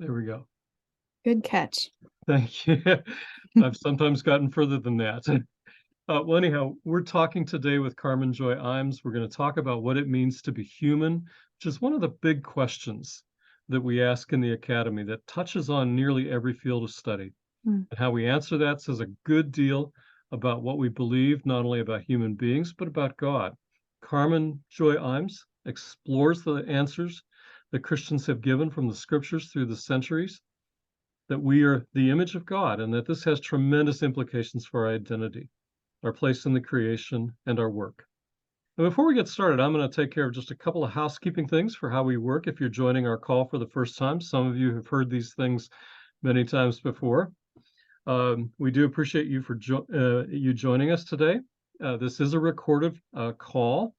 There we go. Good catch. Thank you. I've sometimes gotten further than that. Well, anyhow, we're talking today with Carmen Joy Imes. We're going to talk about what it means to be human, which is one of the big questions that we ask in the academy that touches on nearly every field of study. And how we answer that says a good deal about what we believe, not only about human beings, but about God. Carmen Joy Imes explores the answers that Christians have given from the scriptures through the centuries, that we are the image of God, and that this has tremendous implications for our identity, our place in the creation, and our work. And before we get started, I'm going to take care of just a couple of housekeeping things for how we work. If you're joining our call for the first time, some of you have heard these things many times before. We do appreciate you for you joining us today. This is a recorded call.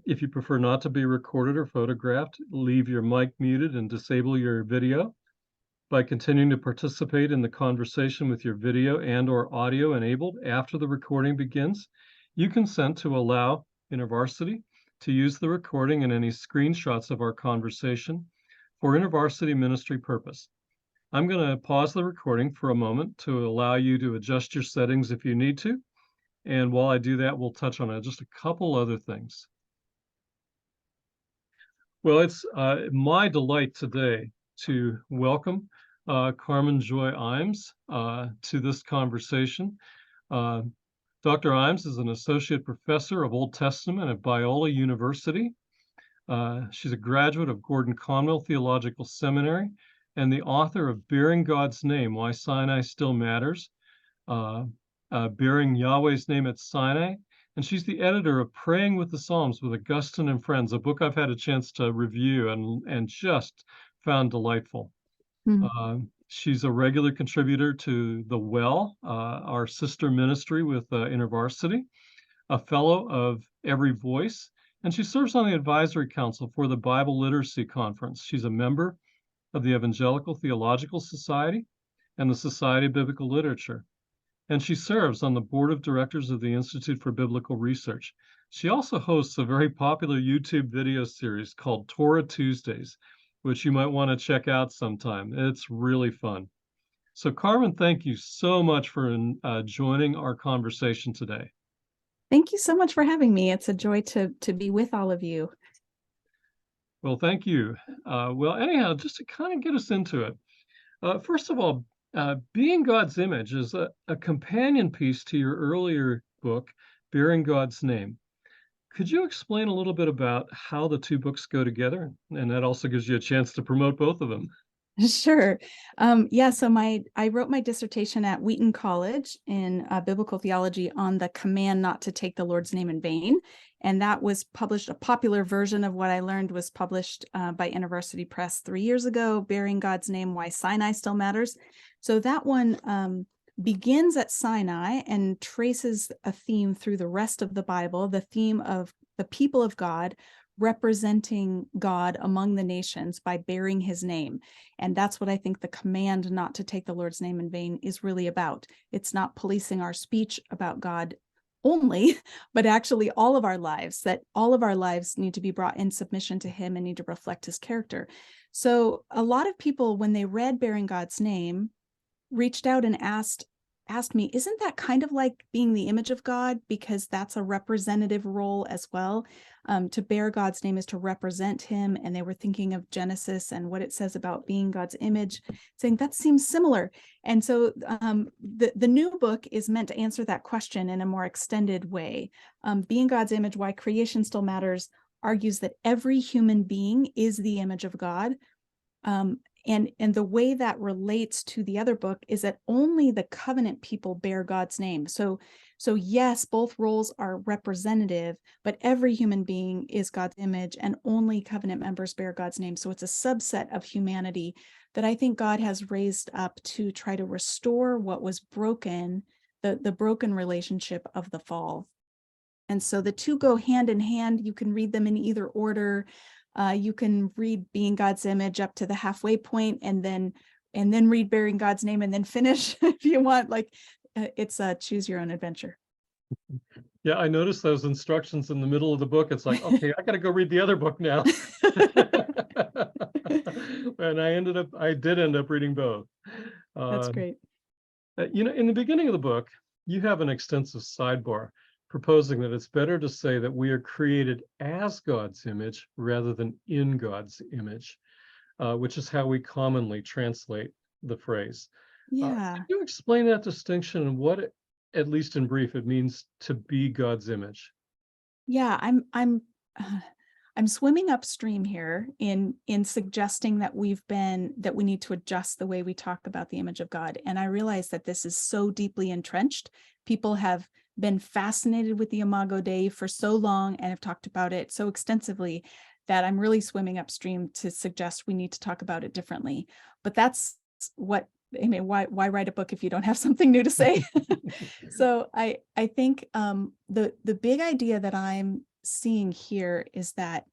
If you prefer not to be recorded or photographed, leave your mic muted and disable your video. By continuing to participate in the conversation with your video and or audio enabled after the recording begins, you consent to allow InterVarsity to use the recording and any screenshots of our conversation for InterVarsity ministry purpose. I'm going to pause the recording for a moment to allow you to adjust your settings if you need to. And while I do that, we'll touch on just a couple other things. Well, it's my delight today to welcome Carmen Joy Imes to this conversation. Dr. Imes is an associate professor of Old Testament at Biola University. She's a graduate of Gordon Conwell Theological Seminary and the author of Bearing God's Name, Why Sinai Still Matters, Bearing Yahweh's Name at Sinai. And she's the editor of Praying with the Psalms with Augustine and Friends, a book I've had a chance to review and just found delightful. She's a regular contributor to The Well, our sister ministry with InterVarsity, a fellow of Every Voice, and she serves on the advisory council for the Bible Literacy Conference. She's a member of the Evangelical Theological Society and the Society of Biblical Literature, and she serves on the board of directors of the Institute for Biblical Research. She also hosts a very popular YouTube video series called Torah Tuesdays, which you might want to check out sometime. It's really fun. So Carmen, thank you so much for joining our conversation today. Thank you so much for having me. It's a joy to be with all of you. Well, thank you. Well, anyhow, just to kind of get us into it, first of all, Being God's Image is a companion piece to your earlier book, Bearing God's Name. Could you explain a little bit about how the two books go together? And that also gives you a chance to promote both of them. Sure. So I wrote my dissertation at Wheaton College in biblical theology on the command not to take the Lord's name in vain. And that was published, a popular version of what I learned was published by InterVarsity Press 3 years ago, Bearing God's Name, Why Sinai Still Matters. So that one begins at Sinai and traces a theme through the rest of the Bible, the theme of the people of God representing God among the nations by bearing his name. And that's what I think the command not to take the Lord's name in vain is really about. It's not policing our speech about God only, but actually all of our lives, that all of our lives need to be brought in submission to him and need to reflect his character. So a lot of people, when they read Bearing God's Name, reached out and asked me, isn't that kind of like being the image of God? Because that's a representative role as well. To bear God's name is to represent him. And they were thinking of Genesis and what it says about being God's image, saying that seems similar. And so the new book is meant to answer that question in a more extended way. Being God's Image, Why Creation Still Matters, argues that every human being is the image of God. And the way that relates to the other book is that only the covenant people bear God's name. So yes, both roles are representative, but every human being is God's image and only covenant members bear God's name. So it's a subset of humanity that I think God has raised up to try to restore what was broken, the broken relationship of the fall. And so the two go hand in hand. You can read them in either order. You can read Being God's Image up to the halfway point and then read Bearing God's Name and then finish if you want. Like it's a choose your own adventure. Yeah, I noticed those instructions in the middle of the book. It's like, okay, I got to go read the other book now. And I did end up reading both. That's Um, great. in the beginning of the book, you have an extensive sidebar proposing that it's better to say that we are created as God's image rather than in God's image, which is how we commonly translate the phrase. Yeah. Can you explain that distinction and what, at least in brief, it means to be God's image? Yeah, uh, I'm swimming upstream here in suggesting that that we need to adjust the way we talk about the image of God. And I realize that this is so deeply entrenched. People have been fascinated with the Imago Dei for so long and have talked about it so extensively that I'm really swimming upstream to suggest we need to talk about it differently. But that's what I mean, why write a book if you don't have something new to say? So I think the big idea that I'm seeing here is that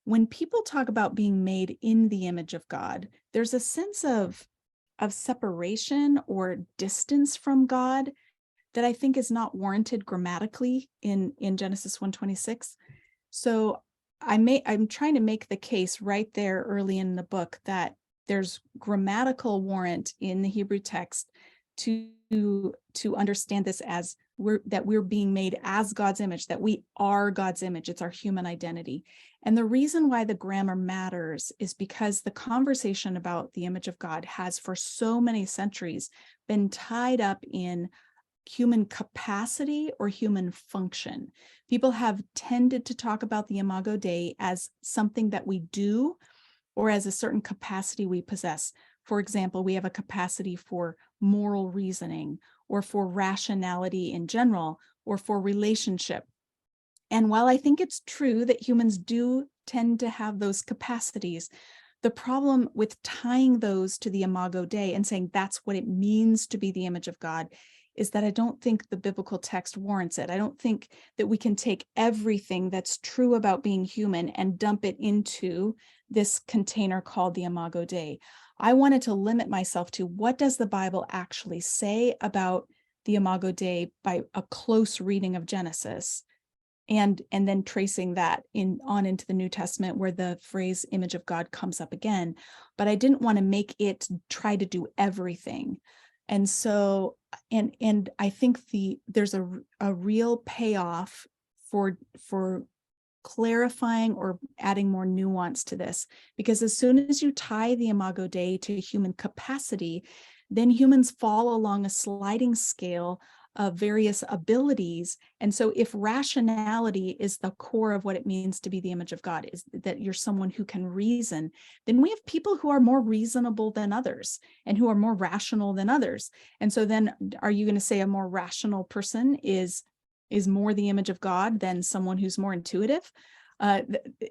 when people talk about being made in the image of God, there's a sense of separation or distance from God that I think is not warranted grammatically in Genesis 1:26. So I'm trying to make the case right there early in the book that there's grammatical warrant in the Hebrew text to understand this as we're being made as God's image, that we are God's image. It's our human identity. And the reason why the grammar matters is because the conversation about the image of God has for so many centuries been tied up in human capacity or human function. People have tended to talk about the Imago Dei as something that we do or as a certain capacity we possess. For example, we have a capacity for moral reasoning or for rationality in general or for relationship. And while I think it's true that humans do tend to have those capacities, the problem with tying those to the Imago Dei and saying that's what it means to be the image of God is that I don't think the biblical text warrants it. I don't think that we can take everything that's true about being human and dump it into this container called the Imago Dei. I wanted to limit myself to what does the Bible actually say about the Imago Dei by a close reading of Genesis, and then tracing that on into the New Testament where the phrase image of God comes up again. But I didn't want to make it try to do everything. And so, and I think there's a real payoff for clarifying or adding more nuance to this, because as soon as you tie the Imago Dei to human capacity, then humans fall along a sliding scale of various abilities. And so if rationality is the core of what it means to be the image of God, is that you're someone who can reason, then we have people who are more reasonable than others and who are more rational than others. And so then are you going to say a more rational person is more the image of God than someone who's more intuitive?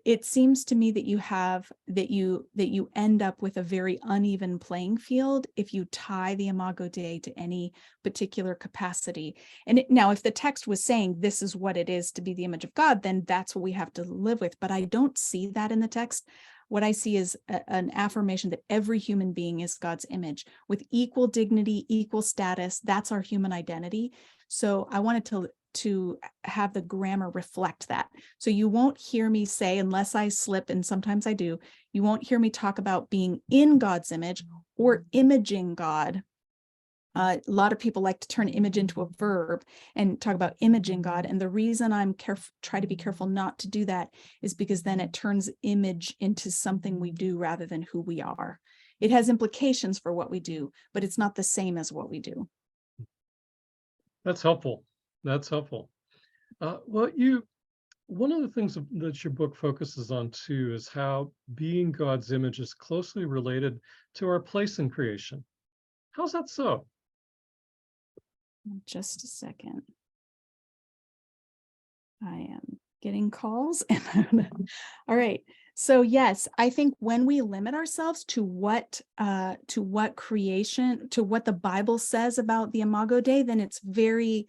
It seems to me that you end up with a very uneven playing field if you tie the Imago Dei to any particular capacity. And now, if the text was saying this is what it is to be the image of God, then that's what we have to live with. But I don't see that in the text. What I see is an affirmation that every human being is God's image with equal dignity, equal status. That's our human identity. So I wanted to have the grammar reflect that. So you won't hear me say, unless I slip, and sometimes I do, you won't hear me talk about being in God's image or imaging God. A lot of people like to turn image into a verb and talk about imaging God. And the reason I'm try to be careful not to do that is because then it turns image into something we do rather than who we are. It has implications for what we do, but it's not the same as what we do. That's helpful. That's helpful. Well, one of the things that your book focuses on too is how being God's image is closely related to our place in creation. How's that so? Just a second. I am getting calls. All right. So yes, I think when we limit ourselves to what creation, to what the Bible says about the Imago Dei, then it's very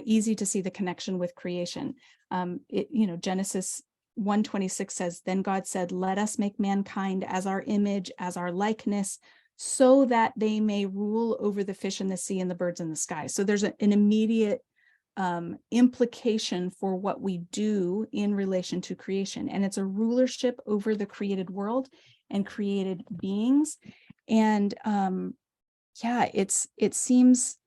easy to see the connection with creation. Genesis 1:26 says, "Then God said, let us make mankind as our image, as our likeness, so that they may rule over the fish in the sea and the birds in the sky." So there's an immediate implication for what we do in relation to creation. And it's a rulership over the created world and created beings. And it seems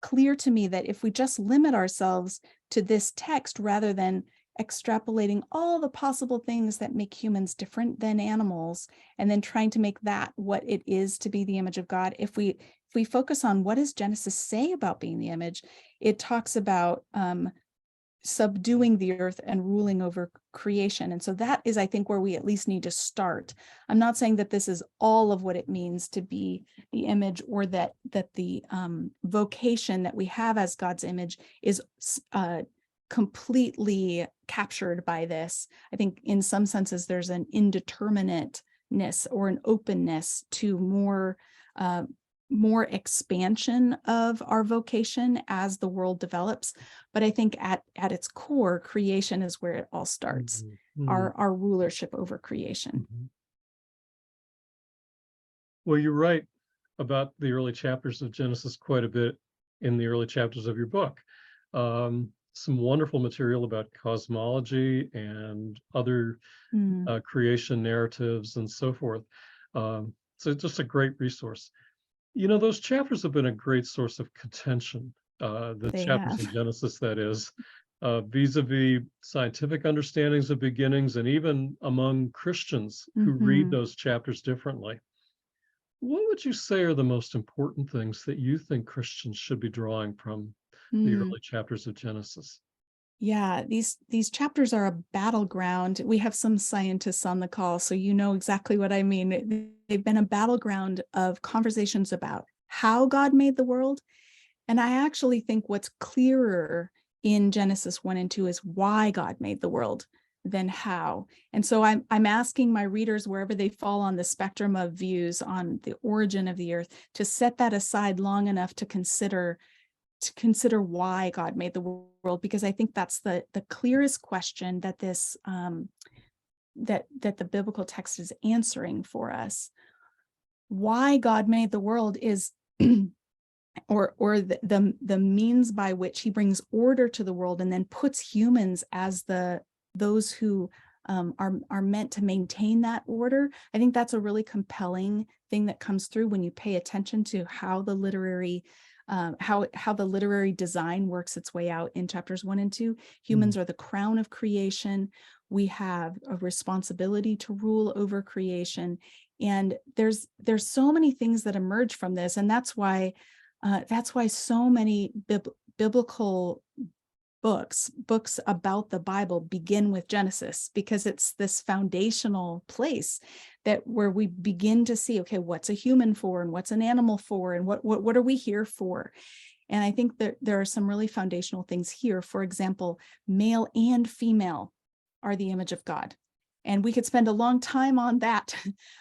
clear to me that if we just limit ourselves to this text rather than extrapolating all the possible things that make humans different than animals, and then trying to make that what it is to be the image of God, if we focus on what does Genesis say about being the image, it talks about subduing the earth and ruling over creation. And so that is, I think, where we at least need to start. I'm not saying that this is all of what it means to be the image, or that the vocation that we have as God's image is completely captured by this. I think in some senses there's an indeterminateness or an openness to more expansion of our vocation as the world develops. But I think at its core, creation is where it all starts. Mm-hmm. Our rulership over creation. Mm-hmm. Well, you're right about the early chapters of Genesis quite a bit in the early chapters of your book. Some wonderful material about cosmology and other creation narratives and so forth. So just a great resource. You know, those chapters have been a great source of contention, the chapters in Genesis, that is, vis-a-vis scientific understandings of beginnings, and even among Christians who read those chapters differently. What would you say are the most important things that you think Christians should be drawing from the early chapters of Genesis? Yeah, these chapters are a battleground. We have some scientists on the call, so you know exactly what I mean. They've been a battleground of conversations about how God made the world. And I actually think what's clearer in Genesis 1 and 2 is why God made the world than how. And so I'm asking my readers, wherever they fall on the spectrum of views on the origin of the earth, to set that aside long enough to consider why God made the world, because I think that's the clearest question that this that the biblical text is answering for us. Why God made the world is or the means by which he brings order to the world and then puts humans as those who are meant to maintain that order. I think that's a really compelling thing that comes through when you pay attention to how the literary design works its way out in chapters 1 and 2. Humans are the crown of creation. We have a responsibility to rule over creation. And there's so many things that emerge from this. And that's why so many biblical books about the Bible begin with Genesis, because it's this foundational place where we begin to see, okay, what's a human for and what's an animal for, and what are we here for? And I think that there are some really foundational things here. For example, male and female are the image of God. And we could spend a long time on that.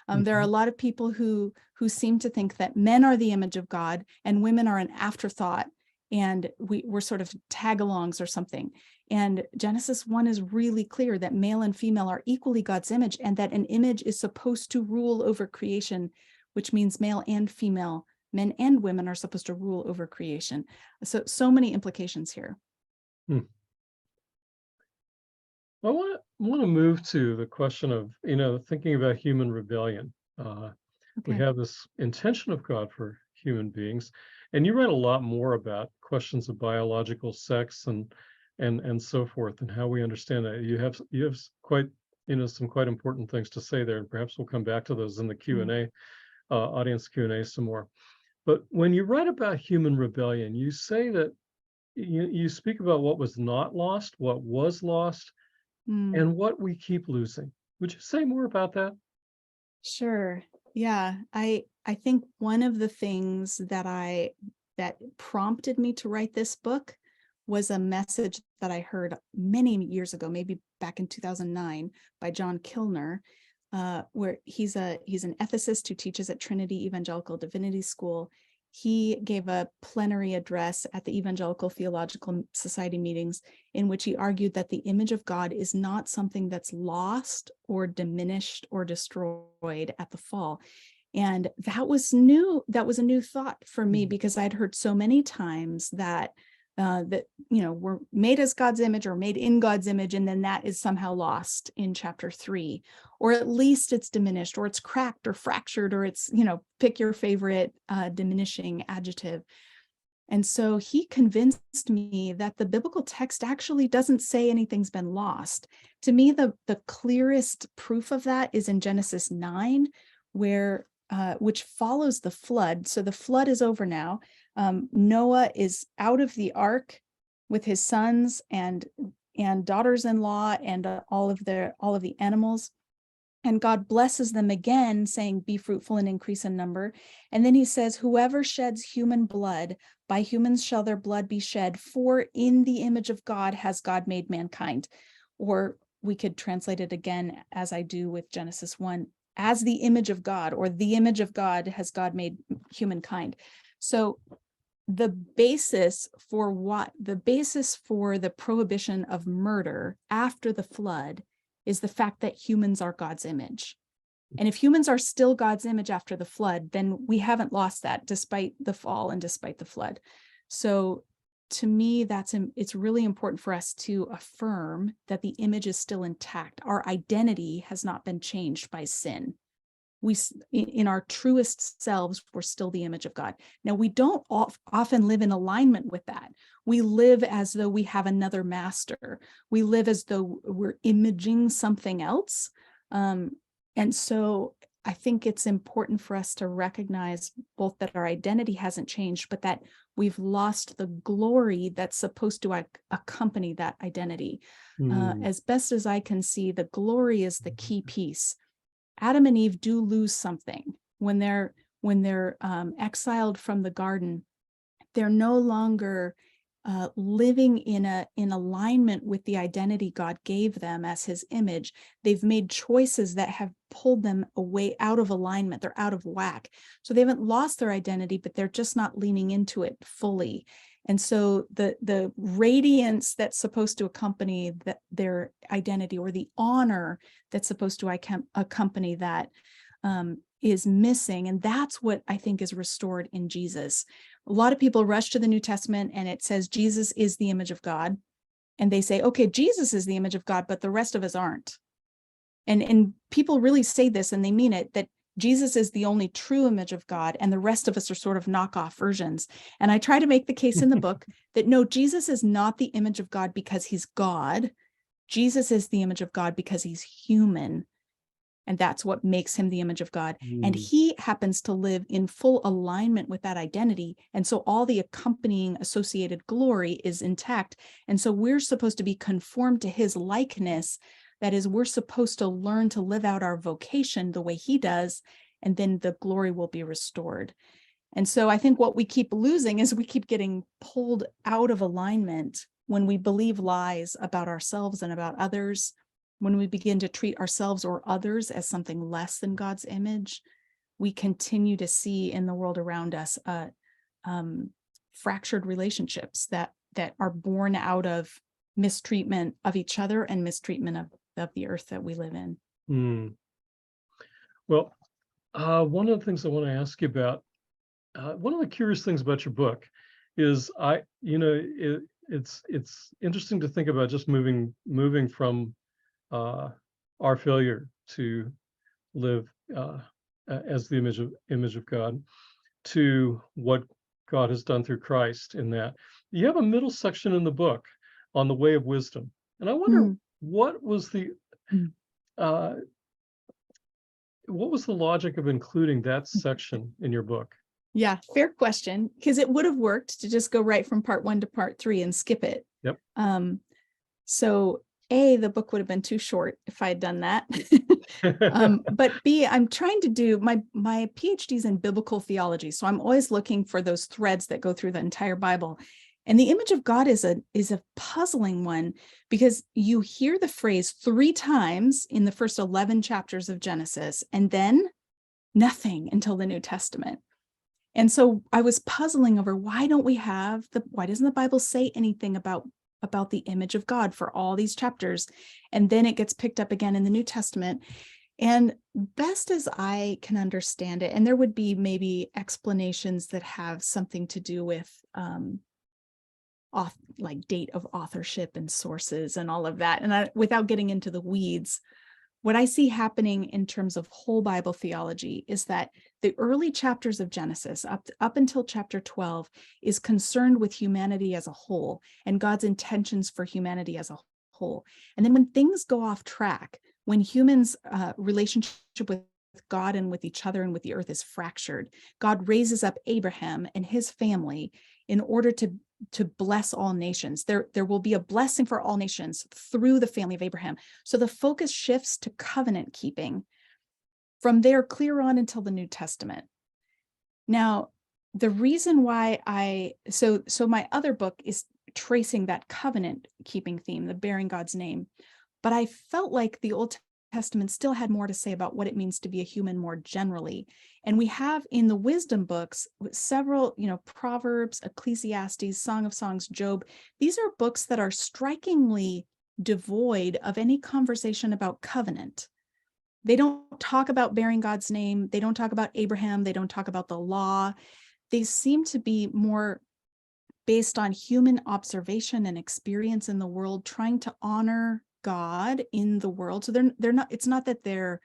There are a lot of people who seem to think that men are the image of God and women are an afterthought, and we're sort of tag-alongs or something. And Genesis 1 is really clear that male and female are equally God's image, and that an image is supposed to rule over creation, which means male and female, men and women, are supposed to rule over creation. So many implications here. I want to move to the question of, thinking about human rebellion. We have this intention of God for human beings, and you write a lot more about questions of biological sex and so forth, and how we understand that. You have quite some quite important things to say there, and perhaps we'll come back to those in the Q&A, audience Q&A some more. But when you write about human rebellion, you say that you speak about what was not lost, what was lost, and what we keep losing. Would you say more about that? Sure. Yeah, I think one of the things that prompted me to write this book was a message that I heard many years ago, maybe back in 2009, by John Kilner, where he's an ethicist who teaches at Trinity Evangelical Divinity School. He gave a plenary address at the Evangelical Theological Society meetings, in which he argued that the image of God is not something that's lost or diminished or destroyed at the fall. And that was new. That was a new thought for me, because I'd heard so many times that that, you know, we're made as God's image or made in God's image, and then that is somehow lost in chapter 3, or at least it's diminished, or it's cracked or fractured, or it's, you know, pick your favorite diminishing adjective. And so he convinced me that the biblical text actually doesn't say anything's been lost. To me, the clearest proof of that is in Genesis 9, where which follows the flood. So the flood is over now. Noah is out of the ark with his sons and daughters-in-law and all of the animals. And God blesses them again, saying, be fruitful and increase in number. And then he says, whoever sheds human blood, by humans shall their blood be shed, for in the image of God has God made mankind. Or we could translate it again, as I do with Genesis 1, as the image of God, or the image of God has God made humankind. So the basis for the prohibition of murder after the flood is the fact that humans are God's image. And if humans are still God's image after the flood, then we haven't lost that despite the fall and despite the flood. So to me, it's really important for us to affirm that the image is still intact. Our identity has not been changed by sin. We, in our truest selves, we're still the image of God. Now, we don't often live in alignment with that. We live as though we have another master. We live as though we're imaging something else. And so I think it's important for us to recognize both that our identity hasn't changed, but that we've lost the glory that's supposed to accompany that identity. As best as I can see, the glory is the key piece. Adam and Eve do lose something when they're exiled from the garden. They're no longer living in alignment with the identity God gave them as his image. They've made choices that have pulled them away out of alignment. They're out of whack. So they haven't lost their identity, but they're just not leaning into it fully. And so the radiance that's supposed to accompany their identity, or the honor that's supposed to accompany that, is missing. And that's what I think is restored in Jesus. A lot of people rush to the New Testament and it says Jesus is the image of God. And they say, okay, Jesus is the image of God, but the rest of us aren't. And people really say this and they mean it, that Jesus is the only true image of God, and the rest of us are sort of knockoff versions. And I try to make the case in the book that no, Jesus is not the image of God because he's God. Jesus is the image of God because he's human. And that's what makes him the image of God. And he happens to live in full alignment with that identity. And so all the accompanying associated glory is intact. And so we're supposed to be conformed to his likeness. That is, we're supposed to learn to live out our vocation the way he does, and then the glory will be restored. And so I think what we keep losing is we keep getting pulled out of alignment when we believe lies about ourselves and about others, when we begin to treat ourselves or others as something less than God's image. We continue to see in the world around us fractured relationships that are born out of mistreatment of each other and mistreatment of the earth that we live in. Well, one of the things I want to ask you about, one of the curious things about your book is it's interesting to think about just moving from our failure to live as the image of God to what God has done through Christ. In that you have a middle section in the book on the way of wisdom, and I wonder what was the logic of including that section in your book? Yeah, fair question, because it would have worked to just go right from part 1 to part 3 and skip it. Yep. So A, the book would have been too short if I had done that. But B, I'm trying to do my PhD's in biblical theology. So I'm always looking for those threads that go through the entire Bible. And the image of God is a puzzling one, because you hear the phrase 3 times in the first 11 chapters of Genesis, and then nothing until the New Testament. And so I was puzzling over why doesn't the Bible say anything about the image of God for all these chapters? And then it gets picked up again in the New Testament. And best as I can understand it, and there would be maybe explanations that have something to do with like date of authorship and sources and all of that. And without getting into the weeds, what I see happening in terms of whole Bible theology is that the early chapters of Genesis, up until chapter 12, is concerned with humanity as a whole and God's intentions for humanity as a whole. And then when things go off track, when humans' relationship with God and with each other and with the earth is fractured, God raises up Abraham and his family in order to bless all nations. There will be a blessing for all nations through the family of Abraham. So the focus shifts to covenant keeping from there clear on until the New Testament. Now, the reason why so my other book is tracing that covenant keeping theme, the bearing God's name, but I felt like the Old Testament still had more to say about what it means to be a human more generally. And we have in the wisdom books several, Proverbs, Ecclesiastes, Song of Songs, Job. These are books that are strikingly devoid of any conversation about covenant. They don't talk about bearing God's name. They don't talk about Abraham. They don't talk about the law. They seem to be more based on human observation and experience in the world, trying to honor God in the world. So they're not, it's not that they're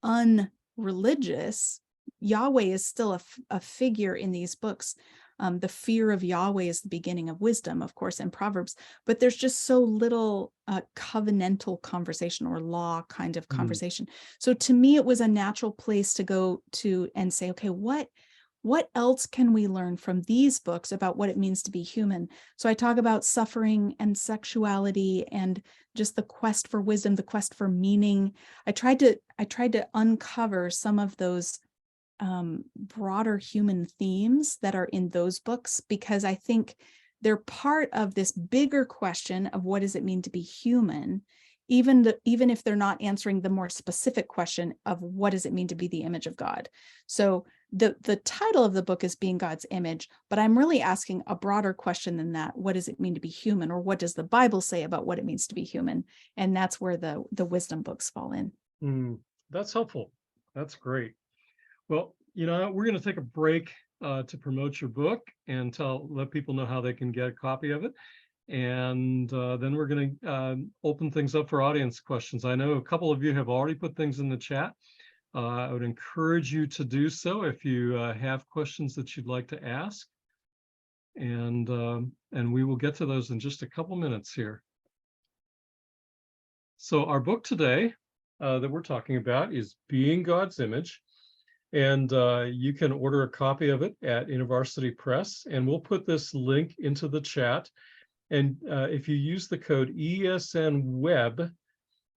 unreligious. Yahweh is still a figure in these books. The fear of Yahweh is the beginning of wisdom, of course, in Proverbs, but there's just so little covenantal conversation or law kind of conversation. So to me, it was a natural place to go to and say, okay, what else can we learn from these books about what it means to be human? So I talk about suffering and sexuality and just the quest for wisdom, the quest for meaning. I tried to uncover some of those broader human themes that are in those books, because I think they're part of this bigger question of what does it mean to be human, even if they're not answering the more specific question of what does it mean to be the image of God. So the title of the book is Being God's Image, but I'm really asking a broader question than that. What does it mean to be human, or what does the Bible say about what it means to be human? And that's where the wisdom books fall in. That's helpful. That's great. Well, we're going to take a break to promote your book and let people know how they can get a copy of it. And then we're going to open things up for audience questions. I know a couple of you have already put things in the chat. I would encourage you to do so if you have questions that you'd like to ask. And we will get to those in just a couple minutes here. So our book today that we're talking about is Being God's Image. And you can order a copy of it at University Press, and we'll put this link into the chat. And if you use the code ESN Web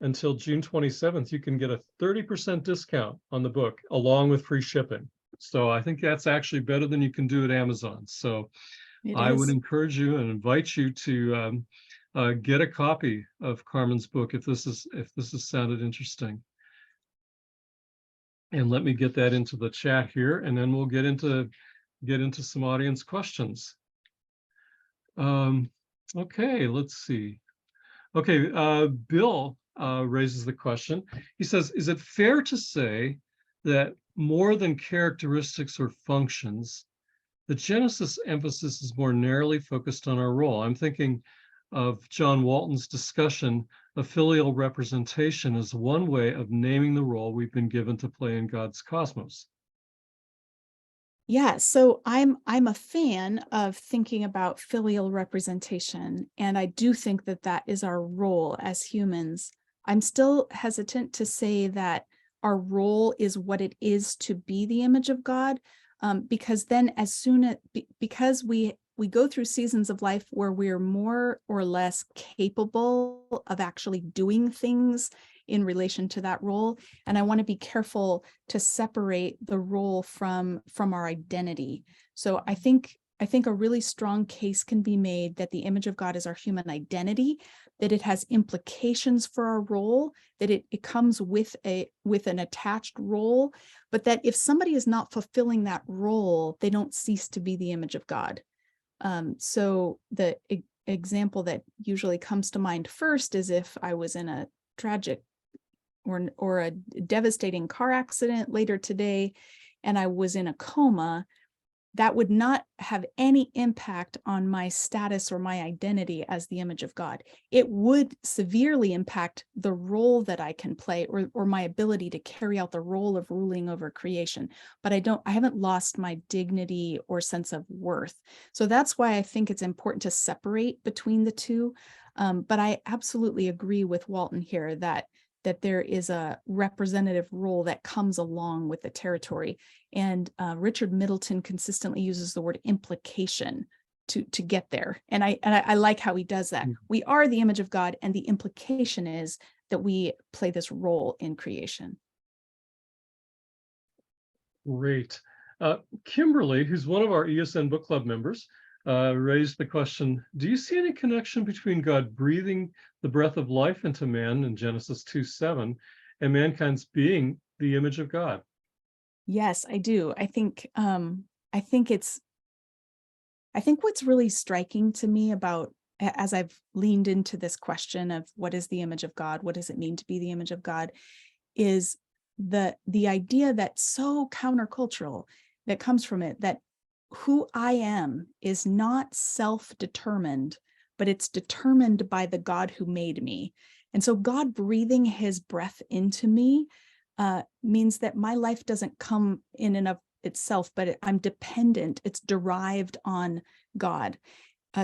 until June 27th, you can get a 30% discount on the book along with free shipping. So I think that's actually better than you can do at Amazon. So I would encourage you and invite you to get a copy of Carmen's book if this has sounded interesting. And let me get that into the chat here, and then we'll get into some audience questions. Okay, let's see. Okay, Bill raises the question. He says, is it fair to say that more than characteristics or functions, the Genesis emphasis is more narrowly focused on our role? I'm thinking of John Walton's discussion of filial representation as one way of naming the role we've been given to play in God's cosmos. Yeah, so I'm a fan of thinking about filial representation, and I do think that is our role as humans. I'm still hesitant to say that our role is what it is to be the image of God, because then because we go through seasons of life where we're more or less capable of actually doing things in relation to that role. And I want to be careful to separate the role from our identity. So I think a really strong case can be made that the image of God is our human identity, that it has implications for our role, that it comes with an attached role, but that if somebody is not fulfilling that role, they don't cease to be the image of God. So the example that usually comes to mind first is if I was in a tragic or a devastating car accident later today, and I was in a coma, that would not have any impact on my status or my identity as the image of God. It would severely impact the role that I can play, or my ability to carry out the role of ruling over creation. But I haven't lost my dignity or sense of worth. So that's why I think it's important to separate between the two. But I absolutely agree with Walton here that there is a representative role that comes along with the territory. And Richard Middleton consistently uses the word implication to get there. And I like how he does that. We are the image of God, and the implication is that we play this role in creation. Great. Kimberly, who's one of our ESN book club members, raised the question, do you see any connection between God breathing the breath of life into man in Genesis 2:7 and mankind's being the image of God? Yes, I do. I think what's really striking to me about, as I've leaned into this question of what is the image of God, what does it mean to be the image of God, is the idea that's so countercultural that comes from it, that who I am is not self-determined, but it's determined by the God who made me. And so God breathing his breath into me means that my life doesn't come in and of itself, but I'm dependent. It's derived on God,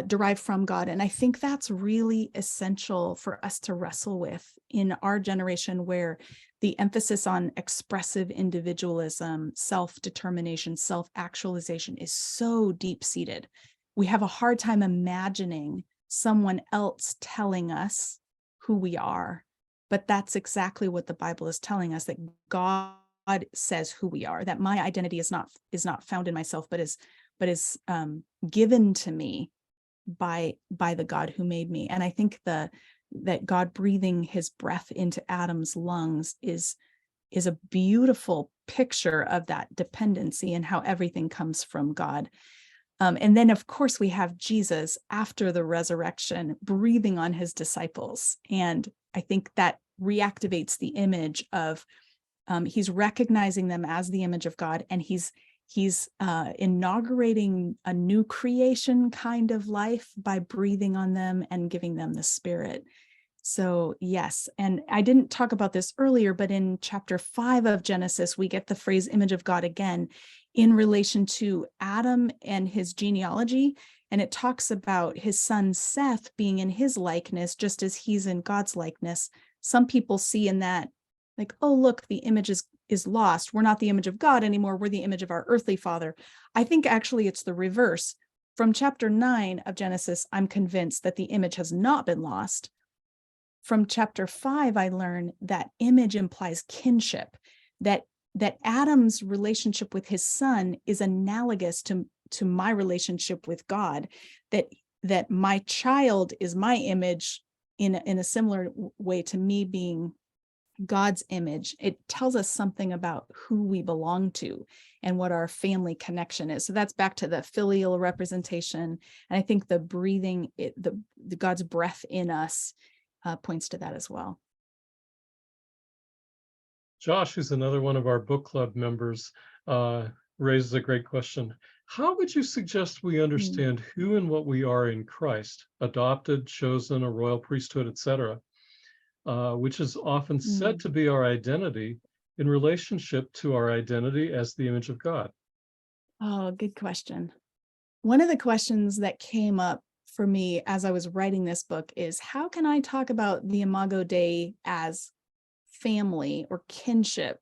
derived from God. And I think that's really essential for us to wrestle with in our generation, where the emphasis on expressive individualism, self-determination, self-actualization is so deep-seated. We have a hard time imagining someone else telling us who we are. But that's exactly what the Bible is telling us, that God says who we are, that my identity is not found in myself, but is given to me by the God who made me. And I think that God breathing his breath into Adam's lungs is a beautiful picture of that dependency and how everything comes from God. And then, of course, we have Jesus after the resurrection breathing on his disciples. And I think that reactivates the image of he's recognizing them as the image of God, and he's inaugurating a new creation kind of life by breathing on them and giving them the Spirit. So yes, and I didn't talk about this earlier, but in chapter 5 of Genesis, we get the phrase image of God again in relation to Adam and his genealogy. And it talks about his son Seth being in his likeness, just as he's in God's likeness. Some people see in that, like, oh, look, the image is lost. We're not the image of God anymore. We're the image of our earthly father. I think actually it's the reverse. From chapter 9 of Genesis, I'm convinced that the image has not been lost. From chapter 5, I learn that image implies kinship, that Adam's relationship with his son is analogous to my relationship with God, that my child is my image in a similar way to me being God's image. It tells us something about who we belong to and what our family connection is. So that's back to the filial representation. And I think the breathing, the God's breath in us points to that as well. Josh, who's another one of our book club members, raises a great question. How would you suggest we understand who and what we are in Christ, adopted, chosen, a royal priesthood, etc., which is often said to be our identity in relationship to our identity as the image of God? Oh, good question. One of the questions that came up for me as I was writing this book is, how can I talk about the Imago Dei as family or kinship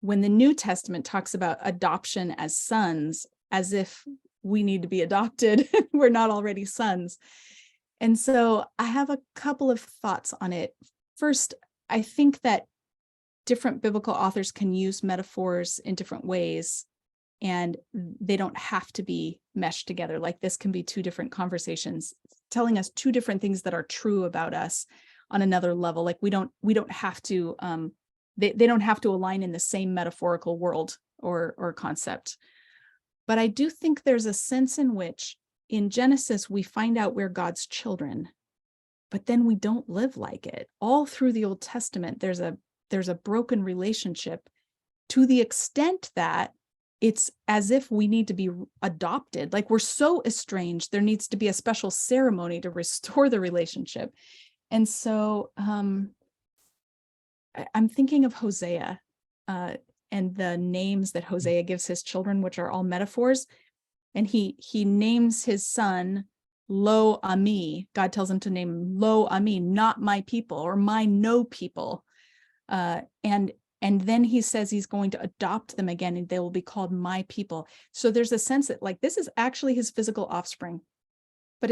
when the New Testament talks about adoption as sons, as if we need to be adopted? We're not already sons. And so I have a couple of thoughts on it. First, I think that different biblical authors can use metaphors in different ways, and they don't have to be meshed together. Like, this can be two different conversations telling us two different things that are true about us on another level. Like, we don't have to, they don't have to align in the same metaphorical world or concept. But I do think there's a sense in which in Genesis, we find out we're God's children, but then we don't live like it. All through the Old Testament, there's a broken relationship, to the extent that it's as if we need to be adopted. Like we're so estranged, there needs to be a special ceremony to restore the relationship. And so I'm thinking of Hosea and the names that Hosea gives his children, which are all metaphors. And he names his son Lo Ami. God tells him to name Lo Ami, not my people, or my no people. And then he says he's going to adopt them again, and they will be called my people. So there's a sense that like this is actually his physical offspring, but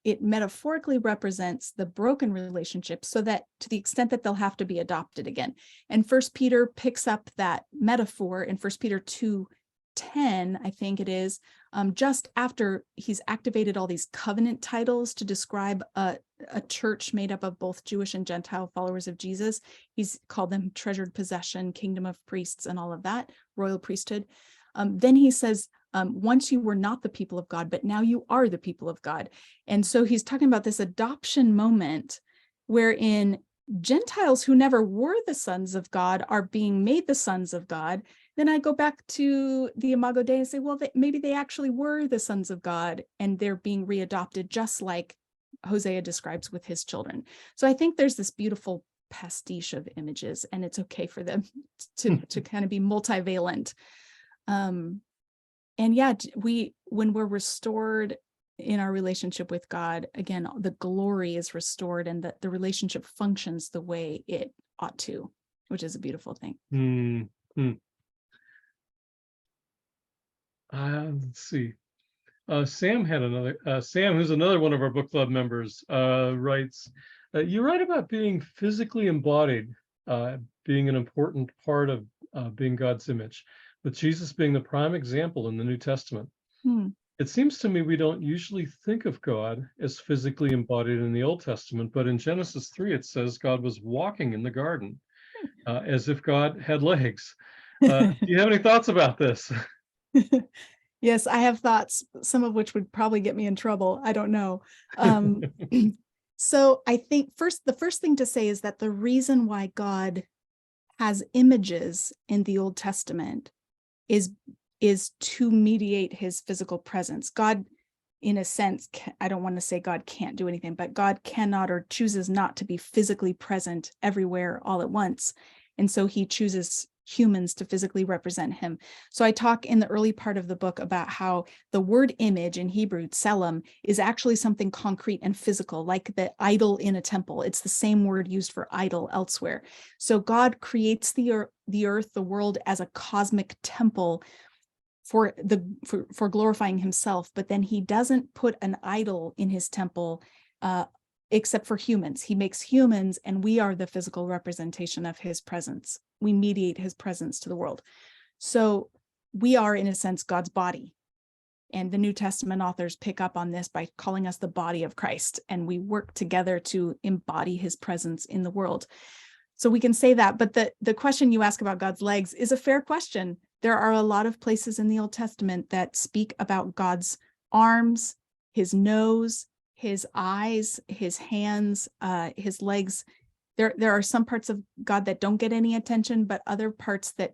it metaphorically represents the broken relationship, so that to the extent that they'll have to be adopted again. And First Peter picks up that metaphor in First Peter 2:10, I think it is, just after he's activated all these covenant titles to describe a church made up of both Jewish and Gentile followers of Jesus. He's called them treasured possession, kingdom of priests, and all of that, royal priesthood. Then he says, once you were not the people of God, but now you are the people of God. And so he's talking about this adoption moment wherein Gentiles who never were the sons of God are being made the sons of God. Then I go back to the Imago Dei and say, well, maybe they actually were the sons of God and they're being readopted, just like Hosea describes with his children. So I think there's this beautiful pastiche of images, and it's okay for them to kind of be multivalent. And yeah, when we're restored in our relationship with God, again, the glory is restored, and the relationship functions the way it ought to, which is a beautiful thing. Mm-hmm. Let's see. Sam had another. Sam, who's another one of our book club members, writes, you write about being physically embodied, being an important part of being God's image, with Jesus being the prime example in the New Testament. It seems to me we don't usually think of God as physically embodied in the Old Testament, but in Genesis 3, it says God was walking in the garden, as if God had legs. Do you have any thoughts about this? Yes, I have thoughts, some of which would probably get me in trouble. I don't know. So I think the first thing to say is that the reason why God has images in the Old Testament is to mediate his physical presence. God, in a sense, I don't want to say God can't do anything, but God cannot or chooses not to be physically present everywhere all at once. And so he chooses humans to physically represent him. So I talk in the early part of the book about how the word image in Hebrew, tselem, is actually something concrete and physical, like the idol in a temple. It's the same word used for idol elsewhere. So God creates the earth, the world, as a cosmic temple for glorifying himself, but then he doesn't put an idol in his temple except for humans. He makes humans, and we are the physical representation of his presence. We mediate his presence to the world. So we are, in a sense, God's body. And the New Testament authors pick up on this by calling us the body of Christ, and we work together to embody his presence in the world. So we can say that, but the question you ask about God's legs is a fair question. There are a lot of places in the Old Testament that speak about God's arms, his nose, his eyes, his hands, his legs. There are some parts of God that don't get any attention, but other parts that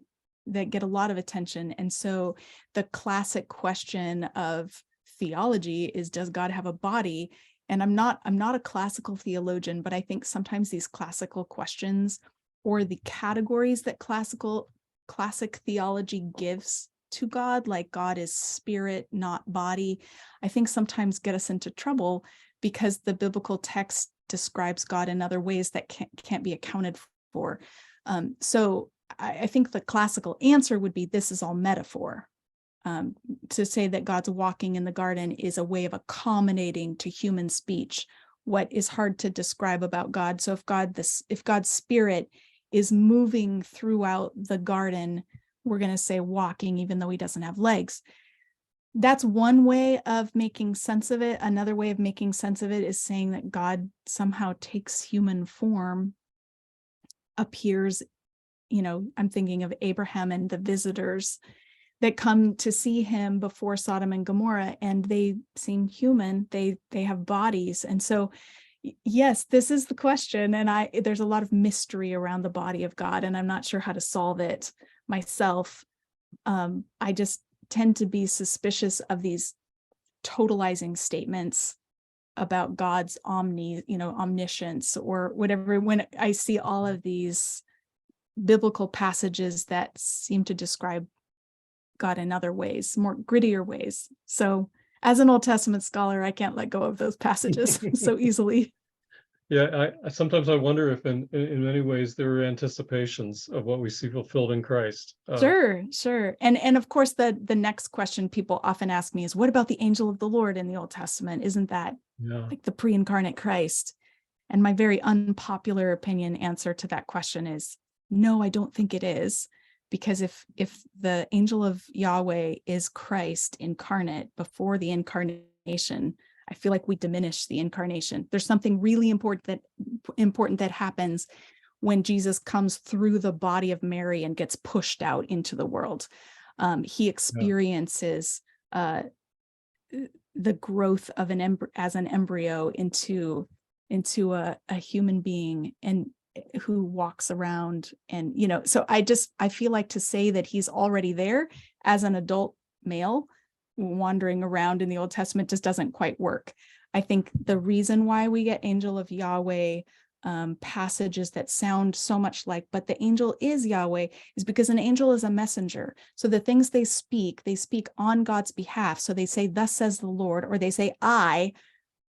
get a lot of attention. And so the classic question of theology is, does God have a body? And I'm not a classical theologian, but I think sometimes these classical questions, or the categories that classic theology gives to God, like God is spirit, not body, I think sometimes get us into trouble, because the biblical text describes God in other ways that can't be accounted for. So I think the classical answer would be, this is all metaphor. To say that God's walking in the garden is a way of accommodating to human speech what is hard to describe about God. So if God's spirit is moving throughout the garden, we're going to say walking, even though he doesn't have legs. That's one way of making sense of it. Another way of making sense of it is saying that God somehow takes human form, appears, I'm thinking of Abraham and the visitors that come to see him before Sodom and Gomorrah, and they seem human. They have bodies. And so, yes, this is the question. And there's a lot of mystery around the body of God, and I'm not sure how to solve it myself. I just tend to be suspicious of these totalizing statements about God's omniscience or whatever, when I see all of these biblical passages that seem to describe God in other ways, more grittier ways. So as an Old Testament scholar, I can't let go of those passages so easily. Yeah, I sometimes I wonder if in many ways there are anticipations of what we see fulfilled in Christ. Sure. And of course, the next question people often ask me is, what about the angel of the Lord in the Old Testament? Isn't that like the pre-incarnate Christ? And my very unpopular opinion answer to that question is, no, I don't think it is. Because if the angel of Yahweh is Christ incarnate before the incarnation, I feel like we diminish the incarnation. There's something really important that happens when Jesus comes through the body of Mary and gets pushed out into the world. He experiences the growth of as an embryo into a human being, and who walks around, and so I feel like to say that he's already there as an adult male wandering around in the Old Testament just doesn't quite work. I think the reason why we get angel of Yahweh passages that sound so much like, but the angel is Yahweh, is because an angel is a messenger. So the things they speak on God's behalf. So they say, thus says the Lord, or they say, I.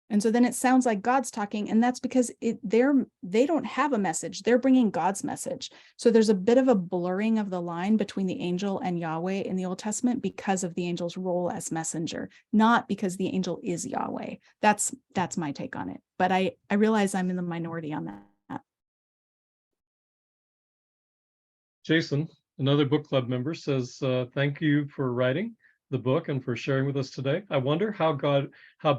And so then it sounds like God's talking, and that's because they don't have a message. They're bringing God's message. So there's a bit of a blurring of the line between the angel and Yahweh in the Old Testament because of the angel's role as messenger, not because the angel is Yahweh. That's my take on it. But I realize I'm in the minority on that. Jason, another book club member, says, thank you for writing the book and for sharing with us today. I wonder how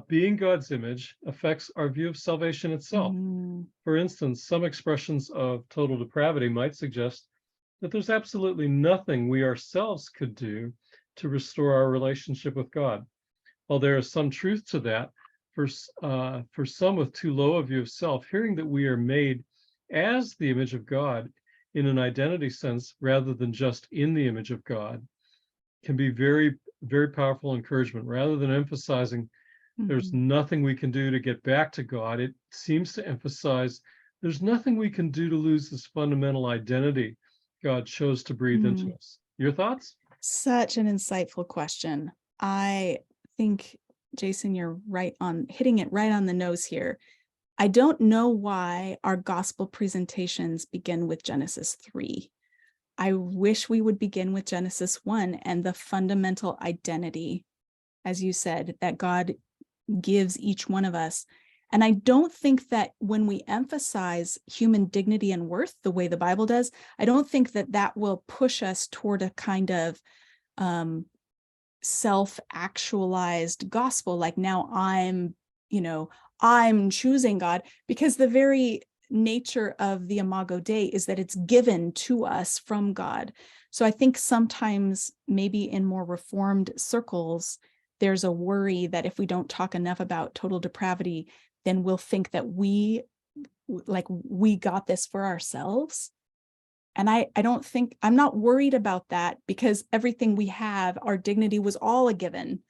being God's image affects our view of salvation itself. For instance, some expressions of total depravity might suggest that there's absolutely nothing we ourselves could do to restore our relationship with God. While there is some truth to that, for some with too low a view of self, hearing that we are made as the image of God in an identity sense rather than just in the image of God can be very, very powerful encouragement. Rather than emphasizing there's nothing we can do to get back to God, it seems to emphasize there's nothing we can do to lose this fundamental identity God chose to breathe into us. Your thoughts? Such an insightful question. I think, Jason, you're hitting it right on the nose here. I don't know why our gospel presentations begin with Genesis 3. I wish we would begin with Genesis 1 and the fundamental identity, as you said, that God gives each one of us. And I don't think that when we emphasize human dignity and worth the way the Bible does, I don't think that will push us toward a kind of self-actualized gospel, like now I'm choosing God, because the very nature of the Imago Dei is that it's given to us from God. So I think sometimes maybe in more reformed circles, there's a worry that if we don't talk enough about total depravity, then we'll think that we got this for ourselves. And I'm not worried about that, because everything we have, our dignity, was all a given.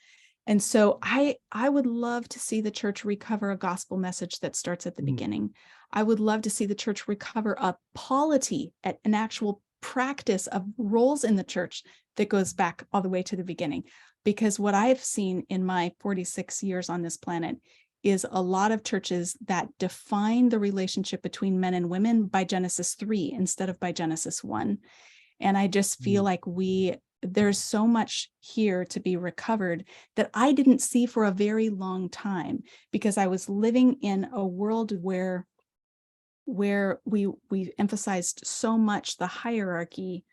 And so I would love to see the church recover a gospel message that starts at the beginning. I would love to see the church recover a polity, an actual practice of roles in the church that goes back all the way to the beginning. Because what I've seen in my 46 years on this planet is a lot of churches that define the relationship between men and women by Genesis 3 instead of by Genesis 1. And I just feel like there's so much here to be recovered that I didn't see for a very long time, because I was living in a world where we emphasized so much the hierarchy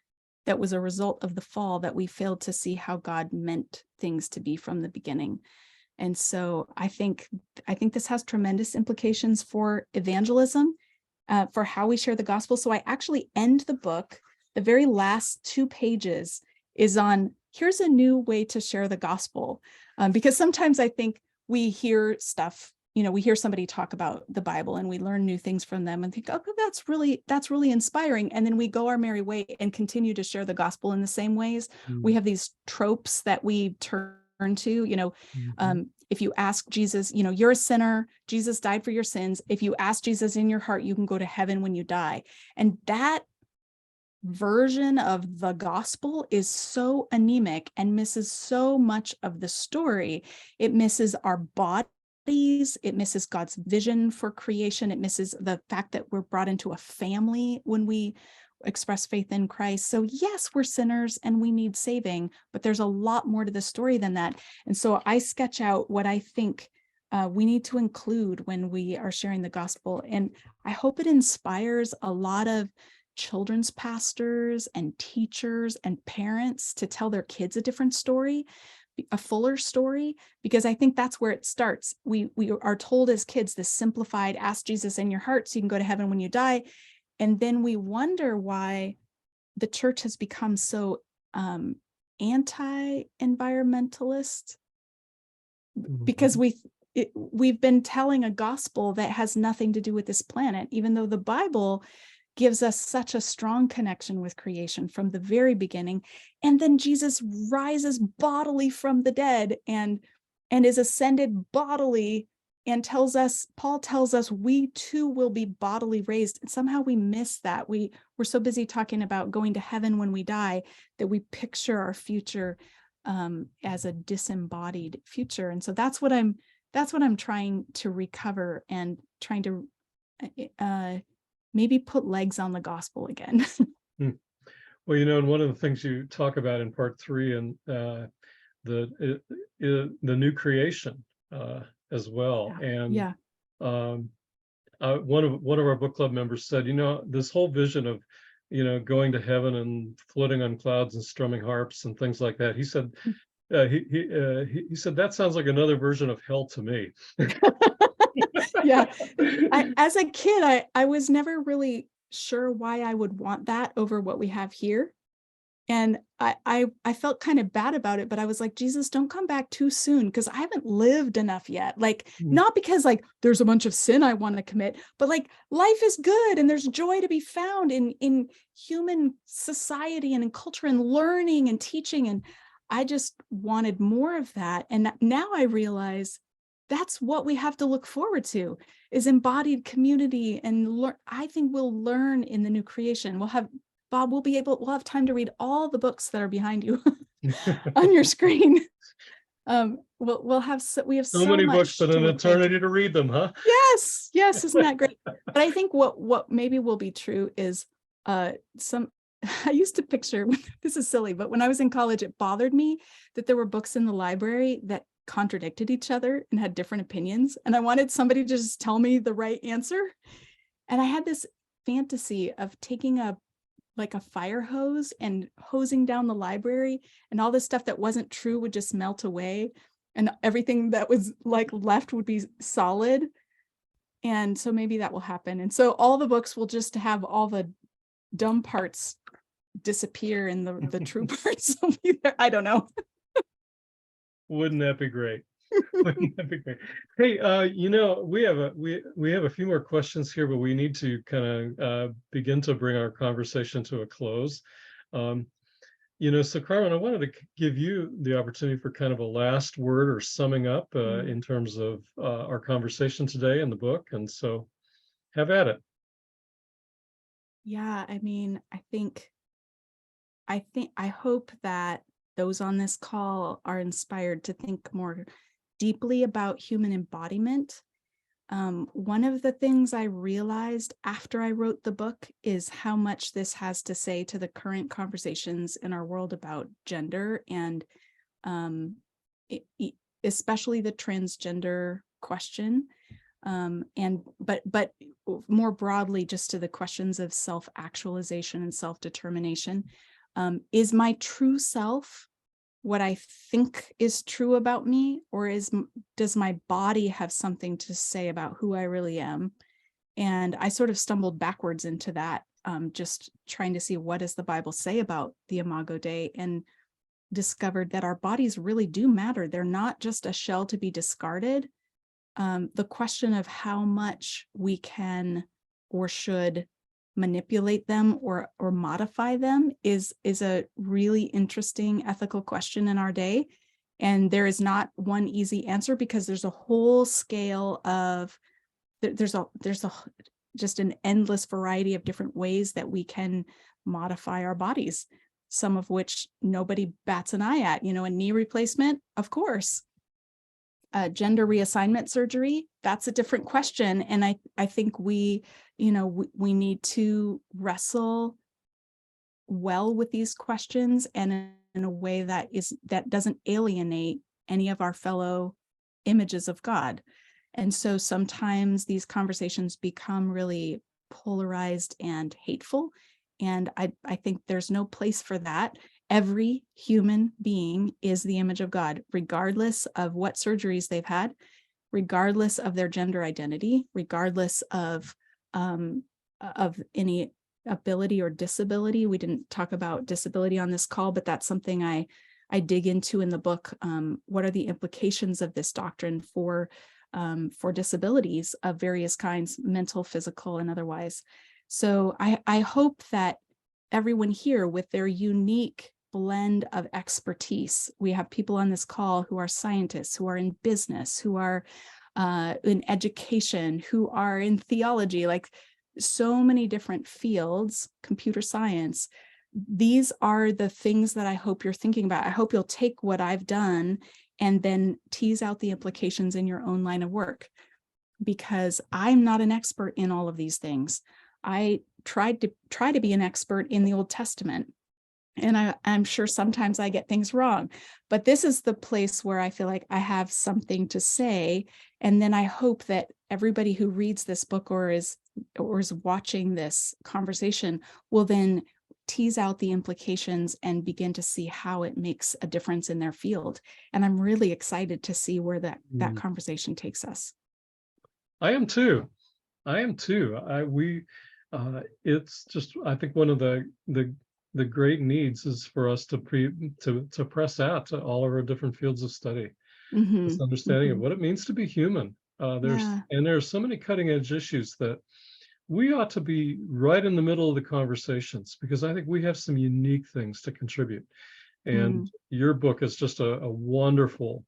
that was a result of the fall, that we failed to see how God meant things to be from the beginning. And so I think this has tremendous implications for evangelism, for how we share the gospel. So I actually end the book, the very last 2 pages is on, here's a new way to share the gospel. Because sometimes I think we hear stuff, we hear somebody talk about the Bible and we learn new things from them and think, oh, that's really inspiring. And then we go our merry way and continue to share the gospel in the same ways. We have these tropes that we turn to, if you ask Jesus, you're a sinner, Jesus died for your sins. If you ask Jesus in your heart, you can go to heaven when you die. And that version of the gospel is so anemic and misses so much of the story. It misses our bodies. It misses God's vision for creation. It misses the fact that we're brought into a family when we express faith in Christ. So yes, we're sinners and we need saving, but there's a lot more to the story than that. And so I sketch out what I think we need to include when we are sharing the gospel. And I hope it inspires a lot of children's pastors and teachers and parents to tell their kids a different story, a fuller story, because I think that's where it starts. We are told as kids this simplified, ask Jesus in your heart so you can go to heaven when you die. And then we wonder why the church has become so anti-environmentalist, because we've been telling a gospel that has nothing to do with this planet, even though the Bible gives us such a strong connection with creation from the very beginning. And then Jesus rises bodily from the dead and is ascended bodily and Paul tells us we too will be bodily raised. And somehow we miss that. We're so busy talking about going to heaven when we die that we picture our future as a disembodied future. And so that's what I'm trying to recover and trying to maybe put legs on the gospel again. Well, and one of the things you talk about in part 3 and the new creation as well. Yeah. And one of our book club members said, this whole vision of, going to heaven and floating on clouds and strumming harps and things like that. He said, he said, that sounds like another version of hell to me. Yeah. As a kid, I was never really sure why I would want that over what we have here. And I felt kind of bad about it, but I was like, Jesus, don't come back too soon because I haven't lived enough yet. Like, not because like there's a bunch of sin I want to commit, but like life is good and there's joy to be found in human society and in culture and learning and teaching. And I just wanted more of that. And now I realize that's what we have to look forward to is embodied community. And I think we'll learn in the new creation. Bob, we'll have time to read all the books that are behind you on your screen. We have so many much books and an eternity to read them, huh? Yes, isn't that great? But I think what maybe will be true is I used to picture, this is silly, but when I was in college, it bothered me that there were books in the library that contradicted each other and had different opinions. And I wanted somebody to just tell me the right answer. And I had this fantasy of taking a fire hose and hosing down the library, and all this stuff that wasn't true would just melt away. And everything that was like left would be solid. And so maybe that will happen. And so all the books will just have all the dumb parts disappear and the true parts will be there. I don't know. Wouldn't that be great? Wouldn't that be great? Hey, we have a few more questions here, but we need to kind of begin to bring our conversation to a close. So Carmen, I wanted to give you the opportunity for kind of a last word or summing up in terms of our conversation today in the book. And so have at it. Yeah, I mean, I hope that those on this call are inspired to think more deeply about human embodiment. One of the things I realized after I wrote the book is how much this has to say to the current conversations in our world about gender and especially the transgender question. But more broadly, just to the questions of self-actualization and self-determination. Is my true self what I think is true about me, or does my body have something to say about who I really am? And I sort of stumbled backwards into that, just trying to see what does the Bible say about the Imago Dei, and discovered that our bodies really do matter. They're not just a shell to be discarded. the question of how much we can or should manipulate them or modify them is a really interesting ethical question in our day. And there is not one easy answer, because there's a whole scale of there's just an endless variety of different ways that we can modify our bodies, some of which nobody bats an eye at. A knee replacement, of course. Gender reassignment surgery, that's a different question. And I think we need to wrestle well with these questions, and in a way that doesn't alienate any of our fellow images of God. And so sometimes these conversations become really polarized and hateful. And I think there's no place for that. Every human being is the image of God, regardless of what surgeries they've had, regardless of their gender identity, regardless of any ability or disability. We didn't talk about disability on this call, but that's something I dig into in the book. What are the implications of this doctrine for disabilities of various kinds, mental, physical, and otherwise? So I hope that everyone here, with their unique blend of expertise, we have people on this call who are scientists, who are in business, who are in education, who are in theology, like so many different fields, computer science. These are the things that I hope you're thinking about. I hope you'll take what I've done and then tease out the implications in your own line of work, because I'm not an expert in all of these things. I tried to be an expert in the Old Testament, and I'm sure sometimes I get things wrong, but this is the place where I feel like I have something to say. And then I hope that everybody who reads this book or is watching this conversation will then tease out the implications and begin to see how it makes a difference in their field. And I'm really excited to see where that conversation takes us. I am too. It's just, I think one of the great needs is for us to press out to all of our different fields of study. This understanding of what it means to be human. There's so many cutting edge issues that we ought to be right in the middle of the conversations, because I think we have some unique things to contribute. And your book is just a wonderful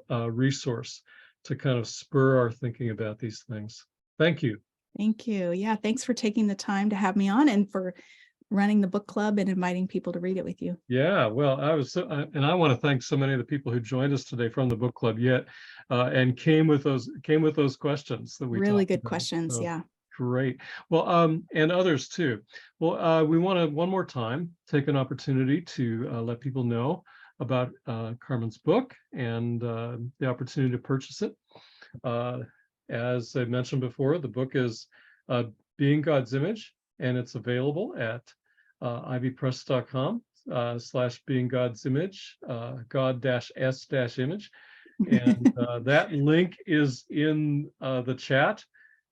resource to kind of spur our thinking about these things. Thank you. Thank you. Yeah, thanks for taking the time to have me on and for running the book club and inviting people to read it with you. Yeah, well, and I want to thank so many of the people who joined us today from the book club and came with those questions that we really talked good about. questions. So, yeah. Great. Well, and others too. Well, we want to one more time take an opportunity to let people know about Carmen's book and the opportunity to purchase it. As I mentioned before, the book is Being God's Image, and it's available at ivpress.com/being God's image, God-S-image. And that link is in the chat,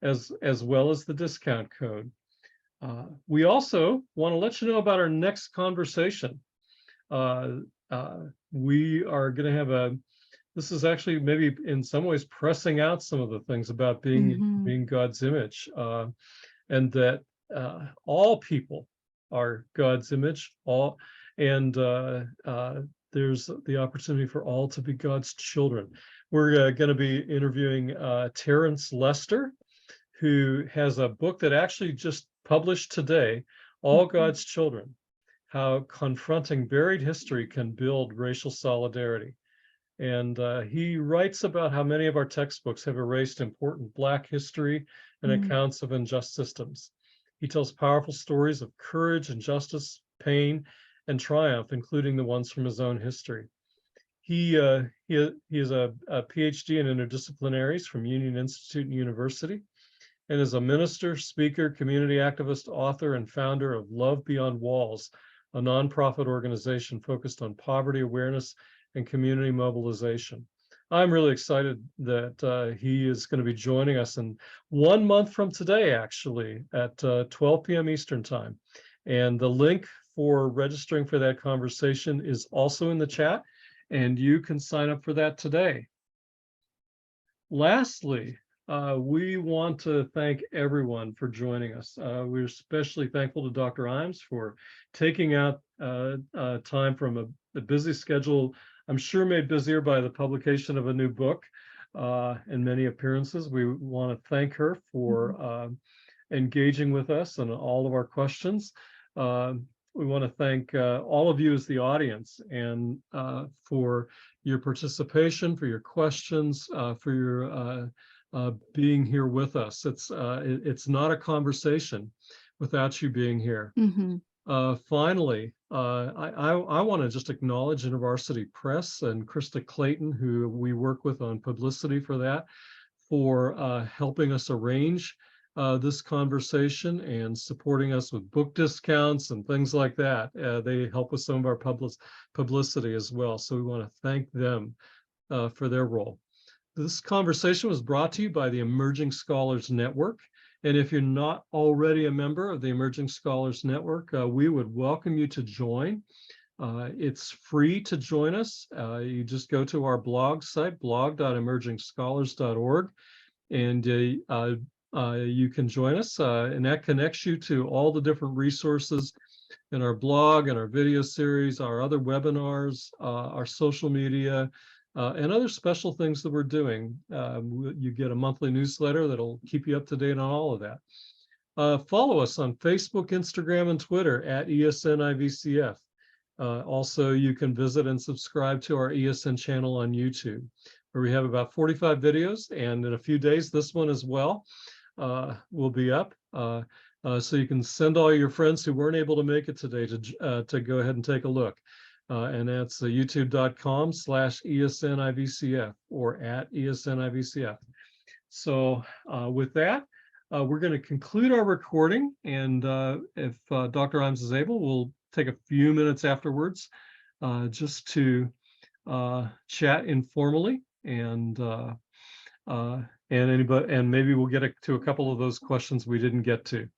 as well as the discount code. We also want to let you know about our next conversation. We are going to have this is actually maybe in some ways pressing out some of the things about being God's image, and that all people are God's image, and there's the opportunity for all to be God's children. We're going to be interviewing Terrence Lester, who has a book that actually just published today, All God's Children: How Confronting Buried History Can Build Racial Solidarity. And he writes about how many of our textbooks have erased important Black history and accounts of unjust systems. He tells powerful stories of courage and justice, pain and triumph, including the ones from his own history. He is a PhD in interdisciplinaries from Union Institute University, and is a minister, speaker, community activist, author, and founder of Love Beyond Walls, a nonprofit organization focused on poverty awareness and community mobilization. I'm really excited that he is going to be joining us in 1 month from today, actually, at 12 p.m. Eastern Time. And the link for registering for that conversation is also in the chat, and you can sign up for that today. Lastly, we want to thank everyone for joining us. We're especially thankful to Dr. Imes for taking out time from a busy schedule, I'm sure made busier by the publication of a new book and many appearances. We want to thank her for engaging with us and all of our questions. We want to thank all of you as the audience and for your participation, for your questions, for your being here with us. It's not a conversation without you being here. Finally, I want to just acknowledge University Press and Krista Clayton, who we work with on publicity for that, for helping us arrange this conversation and supporting us with book discounts and things like that. They help with some of our publicity as well. So we want to thank them for their role. This conversation was brought to you by the Emerging Scholars Network. And if you're not already a member of the Emerging Scholars Network, we would welcome you to join. It's free to join us. You just go to our blog site, blog.emergingscholars.org, and you can join us. And that connects you to all the different resources in our blog and our video series, our other webinars, our social media, and other special things that we're doing. You get a monthly newsletter that'll keep you up to date on all of that. Follow us on Facebook, Instagram, and Twitter at ESNIVCF. Also, you can visit and subscribe to our ESN channel on YouTube, where we have about 45 videos, and in a few days, this one as well will be up. So you can send all your friends who weren't able to make it today to go ahead and take a look. And that's youtube.com/ESNIVCF or at ESNIVCF. So with that, we're going to conclude our recording. And if Dr. Imes is able, we'll take a few minutes afterwards just to chat informally and maybe we'll get to a couple of those questions we didn't get to.